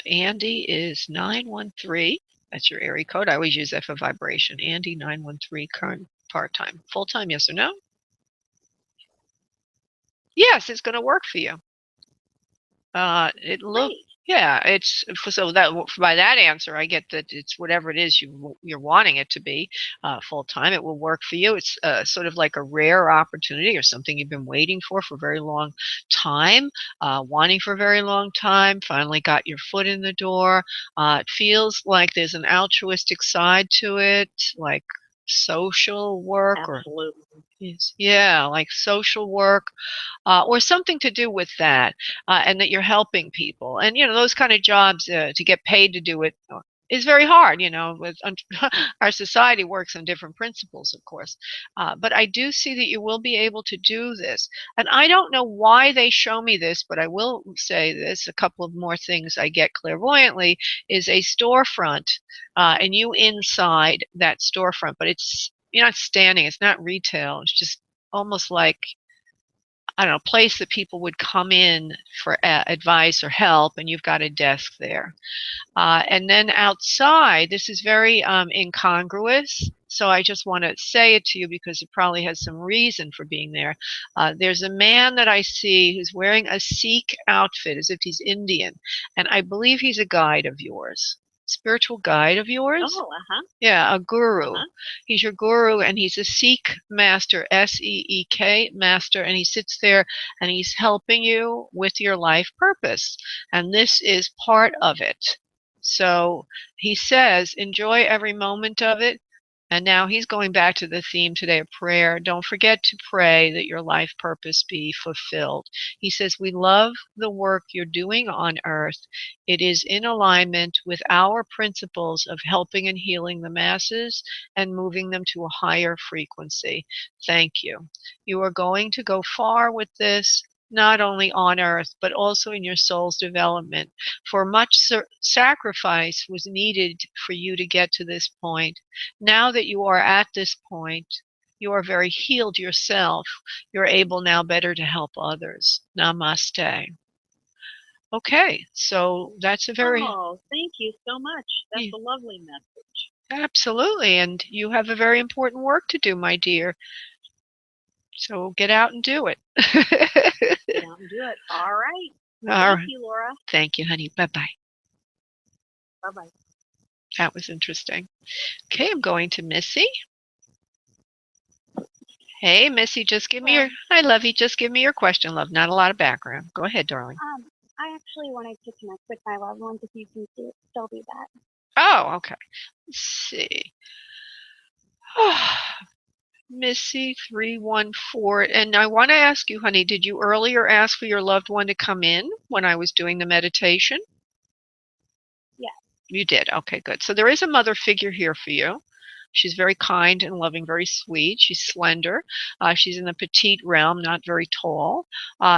Andy is 913. That's your area code. I always use that for vibration. Andy 913, current part-time. Full-time, yes or no? Yes, it's going to work for you. It look. Great. Yeah, it's so that by that answer, I get that it's whatever it is you're wanting it to be, full time. It will work for you. It's sort of like a rare opportunity or something you've been waiting for a very long time, wanting for a very long time. Finally got your foot in the door. It feels like there's an altruistic side to it, like social work. Absolutely. Yeah, like social work, or something to do with that, and that you're helping people. And, those kind of jobs, to get paid to do it is very hard, with our society works on different principles, of course. But I do see that you will be able to do this. And I don't know why they show me this, but I will say this, a couple of more things I get clairvoyantly is a storefront, and you inside that storefront, but you're not standing, it's not retail, it's just almost like, I don't know, a place that people would come in for advice or help, and you've got a desk there. And then outside, this is very incongruous, so I just want to say it to you because it probably has some reason for being there. There's a man that I see who's wearing a Sikh outfit as if he's Indian, and I believe he's a guide of yours. Spiritual guide of yours? Oh, Yeah, a guru. He's your guru, and he's a Sikh master, Seek master, and he sits there and he's helping you with your life purpose. And this is part of it. So he says, enjoy every moment of it. And now he's going back to the theme today of prayer. Don't forget to pray that your life purpose be fulfilled. He says, we love the work you're doing on earth. It is in alignment with our principles of helping and healing the masses and moving them to a higher frequency. Thank you. You are going to go far with this, not only on earth, but also in your soul's development. For much sacrifice was needed for you to get to this point. Now that you are at this point, you are very healed yourself. You're able now better to help others. Namaste. Okay, so that's a very... Oh, thank you so much. That's a lovely message. Absolutely, and you have a very important work to do, my dear. So get out and do it. Get out and do it. All right. Thank you, Laura. Thank you, honey. Bye-bye. Bye-bye. That was interesting. Okay, I'm going to Missy. Hey, Missy, just give me your... Hi, Lovey. Just give me your question, love. Not a lot of background. Go ahead, darling. I actually wanted to connect with my loved ones if you can still do that. Oh, okay. Let's see. Missy 314. And I want to ask you, honey, did you earlier ask for your loved one to come in when I was doing the meditation? Yes. You did. Okay, good. So there is a mother figure here for you. She's very kind and loving, very sweet. She's slender. She's in the petite realm, not very tall.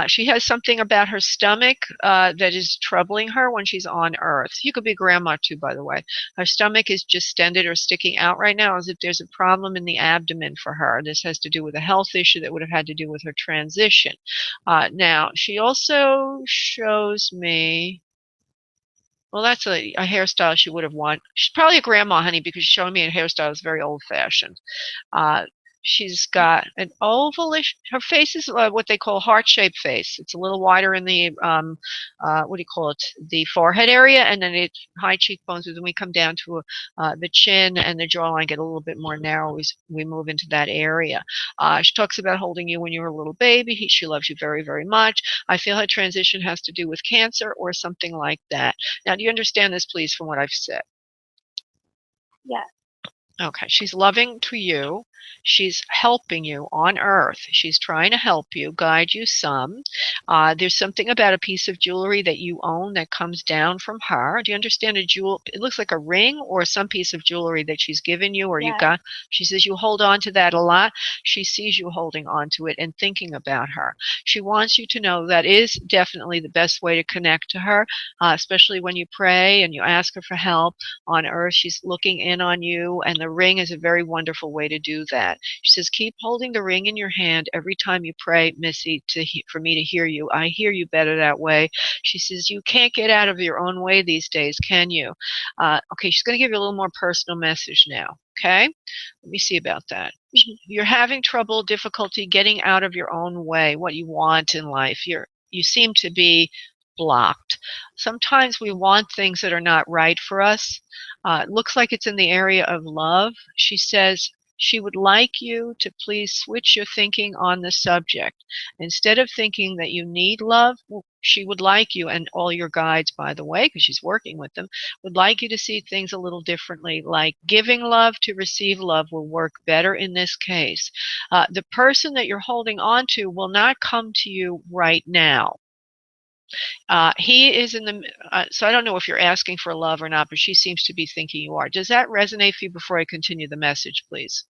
She has something about her stomach that is troubling her when she's on Earth. You could be grandma too, by the way. Her stomach is distended or sticking out right now as if there's a problem in the abdomen for her. This has to do with a health issue that would have had to do with her transition. Now, she also shows me... Well, that's a hairstyle she would have wanted. She's probably a grandma, honey, because she's showing me a hairstyle that's very old-fashioned. She's got an ovalish, her face is what they call heart-shaped face. It's a little wider in the, what do you call it, the forehead area, and then it's high cheekbones. When we come down to the chin and the jawline get a little bit more narrow, we move into that area. She talks about holding you when you were a little baby. She loves you very, very much. I feel her transition has to do with cancer or something like that. Now, do you understand this, please, from what I've said? Yes. Okay, she's loving to you. She's helping you on Earth. She's trying to help you, guide you some. There's something about a piece of jewelry that you own that comes down from her. Do you understand a jewel? It looks like a ring or some piece of jewelry that she's given you or Yes. you got. She says you hold on to that a lot. She sees you holding on to it and thinking about her. She wants you to know that is definitely the best way to connect to her, especially when you pray and you ask her for help on Earth. She's looking in on you, and the ring is a very wonderful way to do that. She says, keep holding the ring in your hand every time you pray, Missy, for me to hear you. I hear you better that way. She says, you can't get out of your own way these days, can you? Okay, she's going to give you a little more personal message now. Okay, let me see about that. You're having trouble, difficulty getting out of your own way, what you want in life. You seem to be blocked. Sometimes we want things that are not right for us. It looks like it's in the area of love. She says she would like you to please switch your thinking on the subject. Instead of thinking that you need love, she would like you, and all your guides, by the way, because she's working with them, would like you to see things a little differently, like giving love to receive love will work better in this case. The person that you're holding on to will not come to you right now. He is in the, so I don't know if you're asking for love or not, but she seems to be thinking you are. Does that resonate for you before I continue the message, please?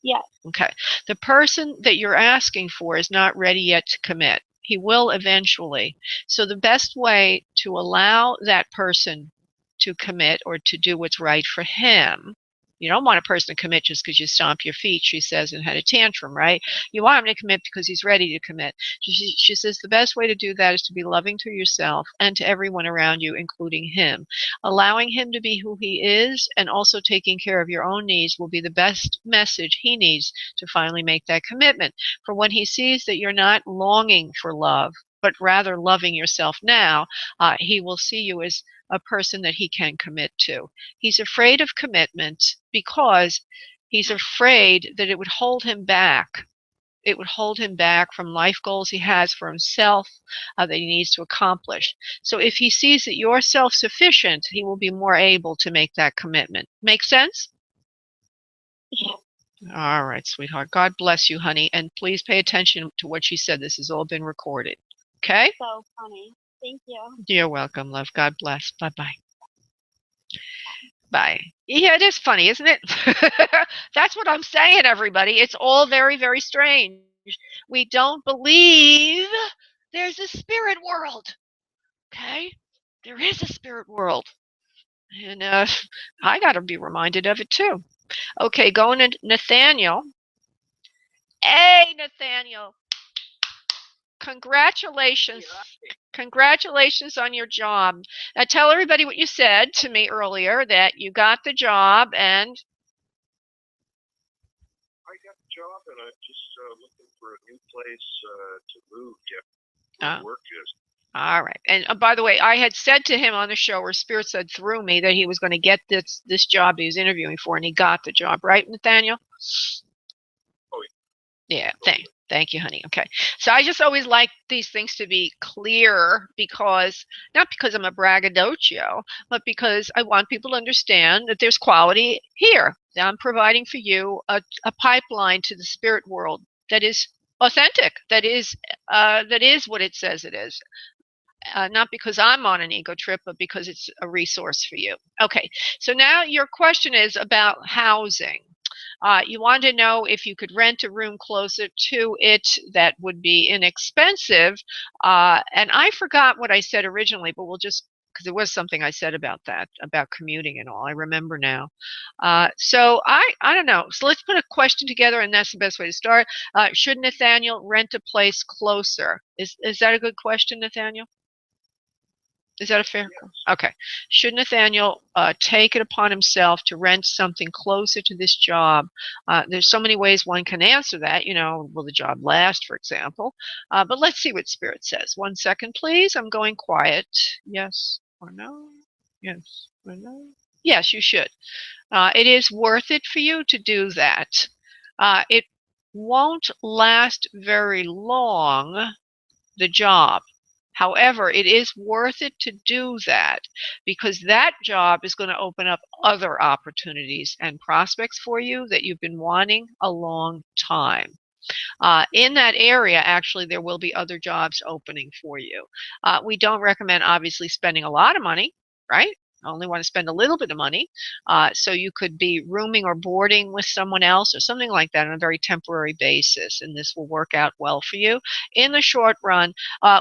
Yes. Okay. The person that you're asking for is not ready yet to commit. He will eventually. So the best way to allow that person to commit or to do what's right for him, you don't want a person to commit just because you stomp your feet, she says, and had a tantrum, right? You want him to commit because he's ready to commit. She says the best way to do that is to be loving to yourself and to everyone around you, including him. Allowing him to be who he is and also taking care of your own needs will be the best message he needs to finally make that commitment. For when he sees that you're not longing for love, but rather loving yourself now, he will see you as a person that he can commit to. He's afraid of commitment because he's afraid that it would hold him back. It would hold him back from life goals he has for himself that he needs to accomplish. So if he sees that you're self-sufficient, he will be more able to make that commitment. Make sense? All right, sweetheart. God bless you, honey. And please pay attention to what she said. This has all been recorded. Okay? So funny. Thank you. You're welcome, love. God bless. Bye-bye. Bye. Yeah, it is funny, isn't it? That's what I'm saying, everybody. It's all very, very strange. We don't believe there's a spirit world. Okay? There is a spirit world. And I got to be reminded of it too. Okay, going to Nathaniel. Hey, Nathaniel. Congratulations. Congratulations on your job. Now tell everybody what you said to me earlier, that you got the job and I got the job, and I'm just looking for a new place to move. Oh. Work is. All right. And by the way, I had said to him on the show, or Spirit said through me, that he was going to get this job he was interviewing for, and he got the job, right, Nathaniel? Oh, yeah. Thank you, honey. Okay. So I just always like these things to be clear, because not because I'm a braggadocio, but because I want people to understand that there's quality here. I'm providing for you a pipeline to the spirit world that is authentic, that is what it says it is. Not because I'm on an ego trip, but because it's a resource for you. Okay, so now your question is about housing. You want to know if you could rent a room closer to it that would be inexpensive. And I forgot what I said originally, but we'll just, because there was something I said about that, about commuting and all. I remember now. So I don't know. So let's put a question together, and that's the best way to start. Should Nathaniel rent a place closer? Is that a good question, Nathaniel? Is that a fair? Yes. Okay. Should Nathaniel take it upon himself to rent something closer to this job? There's so many ways one can answer that. Will the job last, for example? But let's see what Spirit says. 1 second, please. I'm going quiet. Yes or no? Yes or no? Yes, you should. It is worth it for you to do that. It won't last very long, the job. However, it is worth it to do that, because that job is going to open up other opportunities and prospects for you that you've been wanting a long time. In that area, actually, there will be other jobs opening for you. We don't recommend, obviously, spending a lot of money, right? Only want to spend a little bit of money. So you could be rooming or boarding with someone else or something like that on a very temporary basis, and this will work out well for you. In the short run,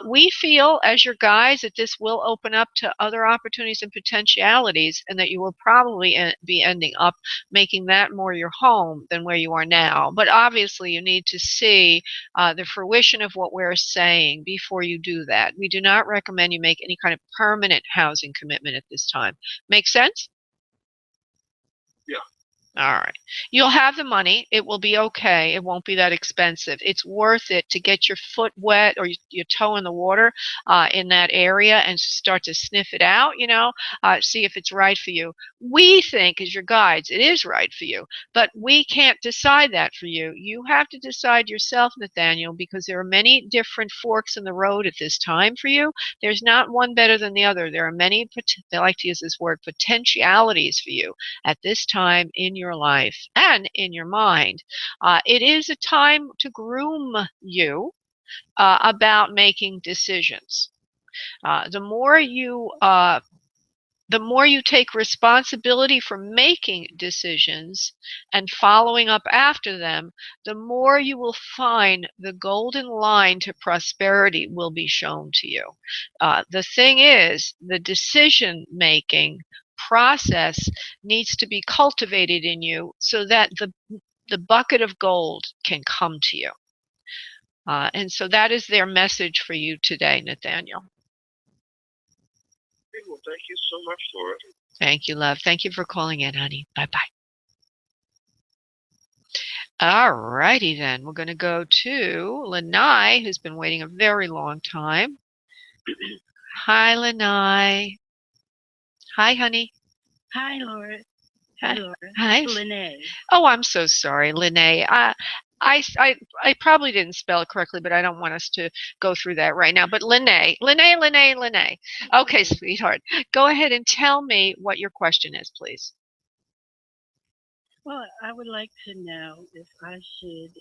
we feel as your guides that this will open up to other opportunities and potentialities, and that you will probably be ending up making that more your home than where you are now. But obviously, you need to see the fruition of what we're saying before you do that. We do not recommend you make any kind of permanent housing commitment at this time. Make sense? Yeah. All right. You'll have the money. It will be okay. It won't be that expensive. It's worth it to get your foot wet or your toe in the water in that area and start to sniff it out, see if it's right for you. We think, as your guides, it is right for you, but we can't decide that for you. You have to decide yourself, Nathaniel, because there are many different forks in the road at this time for you. There's not one better than the other. There are many, they like to use this word, potentialities for you at this time in your life and in your mind. It is a time to groom you about making decisions. The more you take responsibility for making decisions and following up after them, the more you will find the golden line to prosperity will be shown to you. The thing is, the decision making process needs to be cultivated in you so that the bucket of gold can come to you. And so that is their message for you today, Nathaniel. Well, thank you so much, Laura. Thank you, love. Thank you for calling in, honey. Bye-bye. All righty, then. We're going to go to Lanai, who's been waiting a very long time. Hi, Lanai. Hi, honey. Hi, Laura. Hi. Laura. Hi. Lene. Oh, I'm so sorry, Lene. I probably didn't spell it correctly, but I don't want us to go through that right now. But Lene. Okay, sweetheart. Go ahead and tell me what your question is, please. Well, I would like to know if I should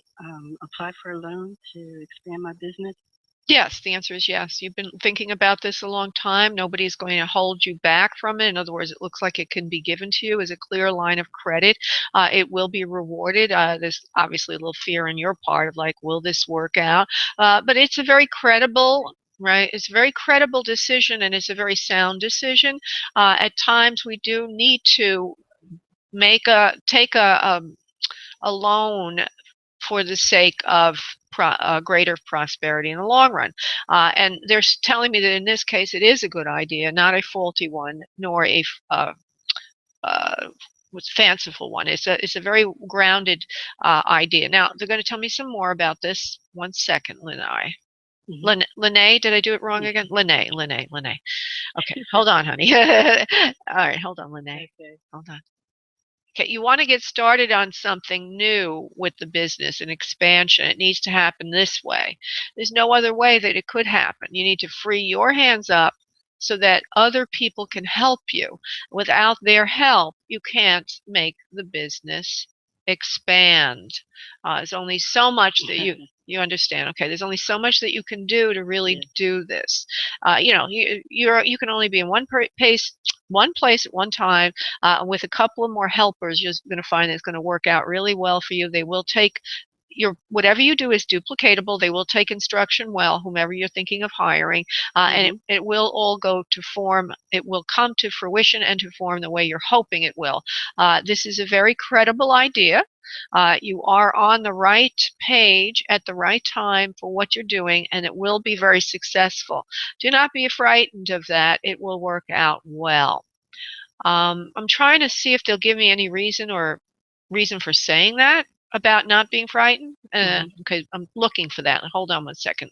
apply for a loan to expand my business. Yes, the answer is yes. You've been thinking about this a long time. Nobody's going to hold you back from it. In other words, it looks like it can be given to you as a clear line of credit. It will be rewarded. There's obviously a little fear on your part of like, will this work out? But it's a very credible, right? It's a very credible decision, and it's a very sound decision. At times, we do need to take a loan for the sake of greater prosperity in the long run. And they're telling me that in this case it is a good idea, not a faulty one, nor a uh, fanciful one. It's a very grounded idea. Now they're going to tell me some more about this. 1 second, Linnae. Lene, did I do it wrong again? Lene. Okay, hold on, honey. All right, hold on, Lene. Okay. Hold on. Okay, you want to get started on something new with the business and expansion. It needs to happen this way. There's no other way that it could happen. You need to free your hands up so that other people can help you. Without their help, you can't make the business expand. There's only so much that you understand. Okay, there's only so much that you can do to really do this. You can only be in one place at one time. With a couple of more helpers, you're going to find it's going to work out really well for you. They will take whatever you do is duplicatable. They will take instruction well, whomever you're thinking of hiring, and it will all go to form. It will come to fruition and to form the way you're hoping it will. This is a very credible idea. You are on the right page at the right time for what you're doing, and it will be very successful. Do not be frightened of that. It will work out well. I'm trying to see if they'll give me any reason for saying that about not being frightened. Okay, I'm looking for that. Hold on 1 second,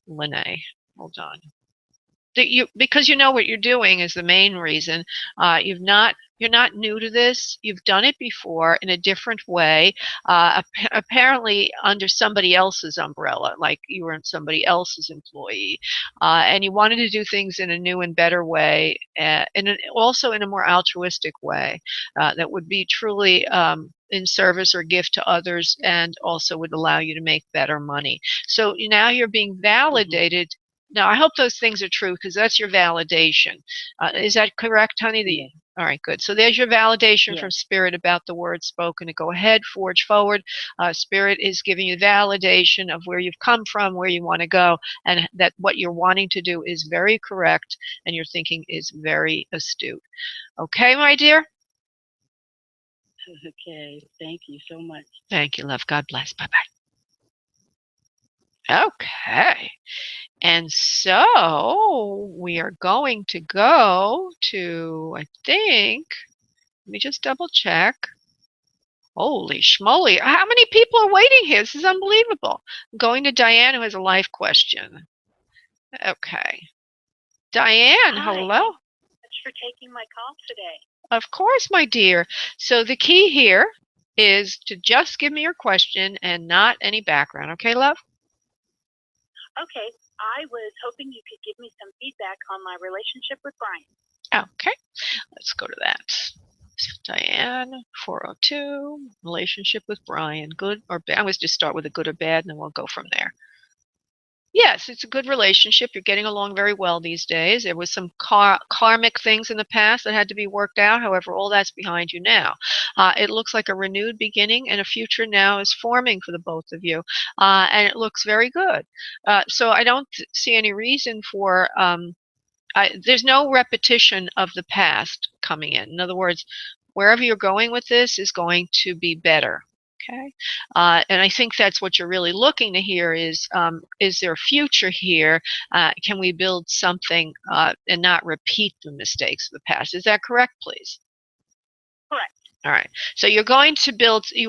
Lene. Hold on. Because you know what you're doing is the main reason. You're not new to this. You've done it before in a different way, apparently under somebody else's umbrella, like you were somebody else's employee, and you wanted to do things in a new and better way, and also in a more altruistic way that would be truly in service or gift to others, and also would allow you to make better money. So now you're being validated. Now, I hope those things are true because that's your validation. Is that correct, honey? All right, good. So there's your validation from Spirit about the word spoken. To go ahead, forge forward. Spirit is giving you validation of where you've come from, where you want to go, and that what you're wanting to do is very correct, and your thinking is very astute. Okay, my dear? Okay, thank you so much. Thank you, love. God bless. Bye-bye. Okay. And so we are going to go to, I think, let me just double check. Holy schmoly. How many people are waiting here? This is unbelievable. I'm going to Diane, who has a life question. Okay. Diane, Hi. hello. Thanks for taking my call today. Of course, my dear. So the key here is to just give me your question and not any background. Okay, love? Okay. I was hoping you could give me some feedback on my relationship with Brian. Okay. Let's go to that. Diane, 402, relationship with Brian, good or bad? I'm going to just start with a good or bad, and then we'll go from there. Yes, it's a good relationship. You're getting along very well these days. There was some karmic things in the past that had to be worked out. However, all that's behind you now. It looks like a renewed beginning, and a future now is forming for the both of you, and it looks very good. So I don't see any reason for there's no repetition of the past coming in. In other words, wherever you're going with this is going to be better. Okay, and I think that's what you're really looking to hear is there a future here? Can we build something and not repeat the mistakes of the past? Is that correct, please? Correct. All right. So you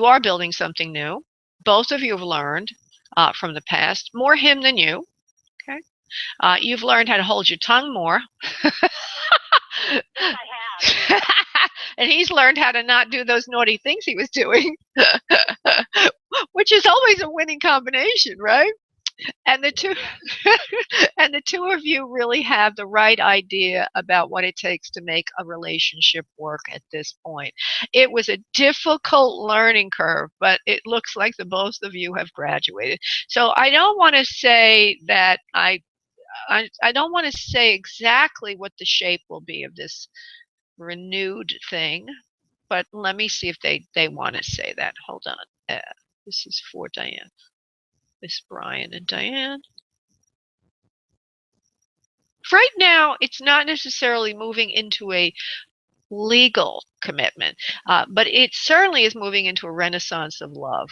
are building something new. Both of you have learned from the past, more him than you. Okay. You've learned how to hold your tongue more. Yes, I have. And he's learned how to not do those naughty things he was doing, which is always a winning combination, right? And the two and the two of you really have the right idea about what it takes to make a relationship work at this point. It was a difficult learning curve, but it looks like the both of you have graduated. So I don't want to say that I don't want to say exactly what the shape will be of this renewed thing, but let me see if they want to say that. Hold on. This is for Diane. This Brian and Diane. Right now, it's not necessarily moving into a legal commitment, but it certainly is moving into a renaissance of love.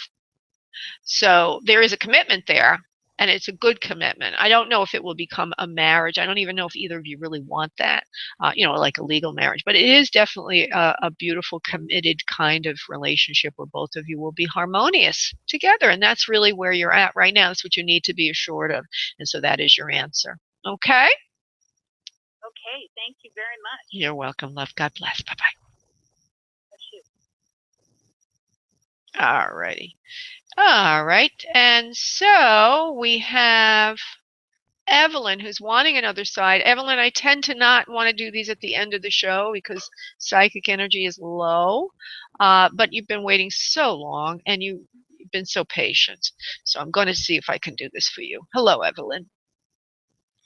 So there is a commitment there, and it's a good commitment. I don't know if it will become a marriage. I don't even know if either of you really want that, like a legal marriage. But it is definitely a beautiful, committed kind of relationship where both of you will be harmonious together. And that's really where you're at right now. That's what you need to be assured of. And so that is your answer. Okay? Okay, thank you very much. You're welcome, love. God bless. Bye-bye. All righty. All right. And so we have Evelyn, who's wanting another side. Evelyn, I tend to not want to do these at the end of the show because psychic energy is low. But you've been waiting so long and you've been so patient. So I'm going to see if I can do this for you. Hello, Evelyn.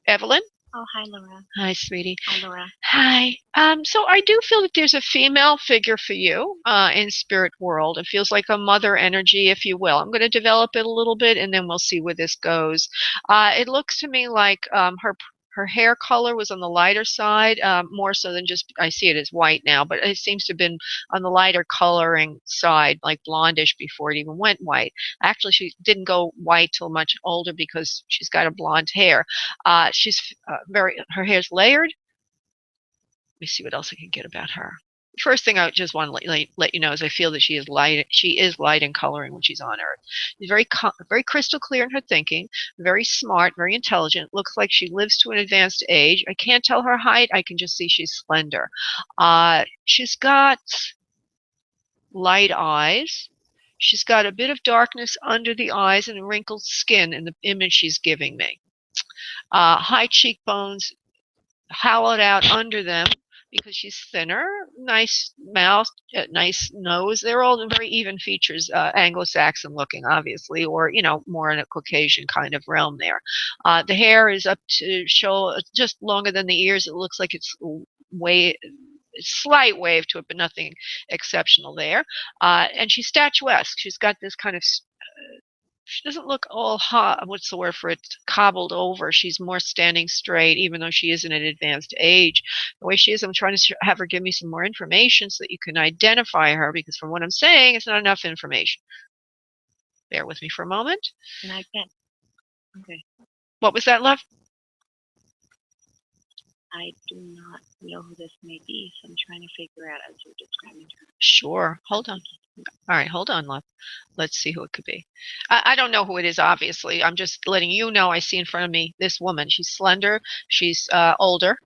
Evelyn? Oh, hi, Laura. Hi, sweetie. Hi, Laura. Hi. So I do feel that there's a female figure for you in spirit world. It feels like a mother energy, if you will. I'm going to develop it a little bit, and then we'll see where this goes. It looks to me like her hair color was on the lighter side, more so than just, I see it as white now, but it seems to have been on the lighter coloring side, like blondish before it even went white. Actually, she didn't go white till much older because she's got a blonde hair. She's her hair's layered. Let me see what else I can get about her. First thing I just want to let you know is I feel that she is light. She is light in coloring when she's on Earth. She's very crystal clear in her thinking, very smart, very intelligent. Looks like she lives to an advanced age. I can't tell her height. I can just see she's slender. She's got light eyes. She's got a bit of darkness under the eyes and wrinkled skin in the image she's giving me. High cheekbones, hollowed out under them because she's thinner, nice mouth, nice nose. They're all very even features, Anglo-Saxon looking, obviously, or, more in a Caucasian kind of realm there. The hair is up to show just longer than the ears. It looks like it's slight wave to it, but nothing exceptional there. And she's statuesque. She's got this kind of she doesn't look all hot, what's the word for it, cobbled over. She's more standing straight, even though she is in an advanced age. The way she is, I'm trying to have her give me some more information so that you can identify her, because from what I'm saying, it's not enough information. Bear with me for a moment. And I can't. Okay. What was that, love? I do not know who this may be, so I'm trying to figure out as you're describing her. Sure. Hold on. All right, hold on, love. Let's see who it could be. I don't know who it is, obviously. I'm just letting you know I see in front of me this woman. She's slender. She's older.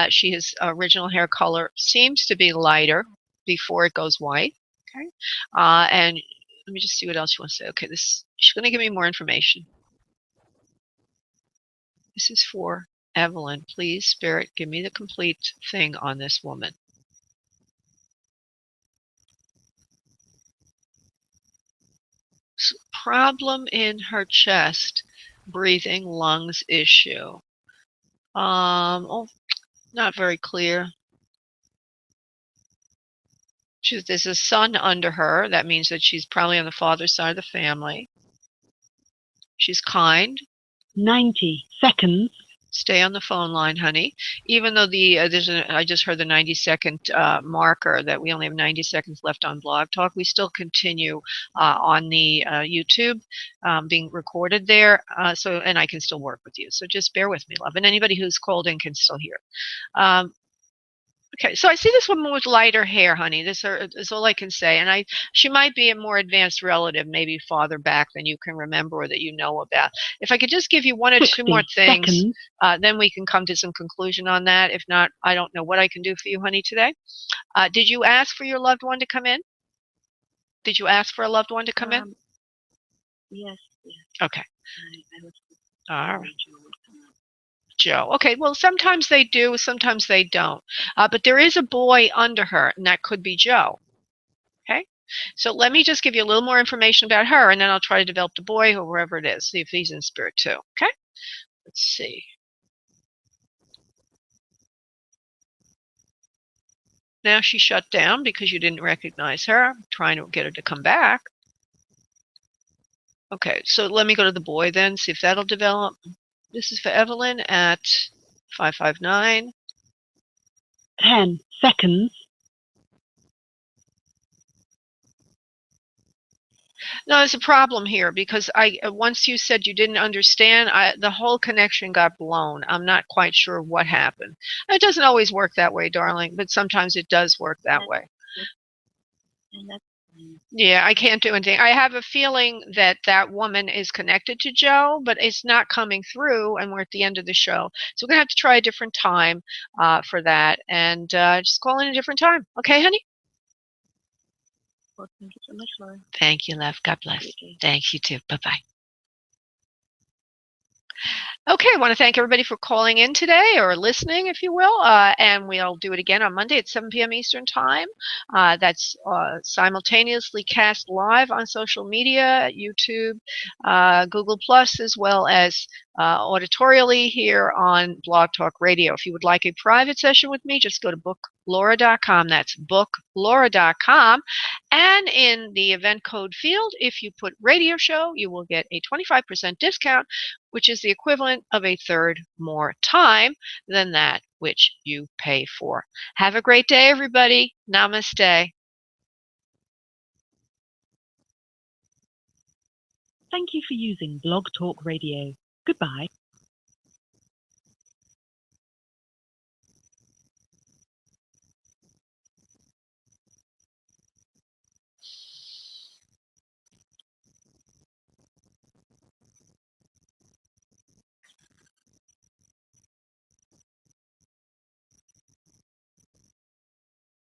She has original hair color. Seems to be lighter before it goes white. Okay. And let me just see what else she wants to say. Okay, she's going to give me more information. This is for Evelyn. Please, Spirit, give me the complete thing on this woman. Problem in her chest, breathing, lungs issue. Not very clear. There's a son under her. That means that she's probably on the father's side of the family. She's kind. 90 seconds. Stay on the phone line, honey. Even though I just heard the 90-second marker that we only have 90 seconds left on Blog Talk, we still continue on the YouTube being recorded there. And I can still work with you. So just bear with me, love. And anybody who's called in can still hear. Okay, so I see this woman with lighter hair, honey. This is all I can say. And she might be a more advanced relative, maybe farther back than you can remember or that you know about. If I could just give you one or two more things, then we can come to some conclusion on that. If not, I don't know what I can do for you, honey, today. Did you ask for your loved one to come in? Did you ask for a loved one to come in? Yes. Okay. I was All right. Joe. Okay, well, sometimes they do, sometimes they don't. But there is a boy under her, and that could be Joe. Okay? So let me just give you a little more information about her, and then I'll try to develop the boy or wherever it is, see if he's in spirit too. Okay? Let's see. Now she shut down because you didn't recognize her. I'm trying to get her to come back. Okay, so let me go to the boy then, see if that'll develop. This is for Evelyn at 559. 10 seconds. No, there's a problem here because once you said you didn't understand, the whole connection got blown. I'm not quite sure what happened. It doesn't always work that way, darling, but sometimes it does work that way. And that's Yeah, I can't do anything. I have a feeling that that woman is connected to Joe, but it's not coming through, and we're at the end of the show. So we're going to have to try a different time for that, and just call in a different time. Okay, honey? well, thank you so much, Laura. Thank you, love. God bless. Okay. Thanks, you too. Bye-bye. Okay, I want to thank everybody for calling in today, or listening, if you will, and we'll do it again on Monday at 7 p.m. Eastern Time. That's simultaneously cast live on social media, YouTube, Google+, as well as auditorially here on Blog Talk Radio. If you would like a private session with me, just go to booklaura.com. That's booklaura.com. And in the event code field, if you put radio show, you will get a 25% discount, which is the equivalent of a third more time than that which you pay for. Have a great day, everybody. Namaste. Thank you for using Blog Talk Radio. Goodbye.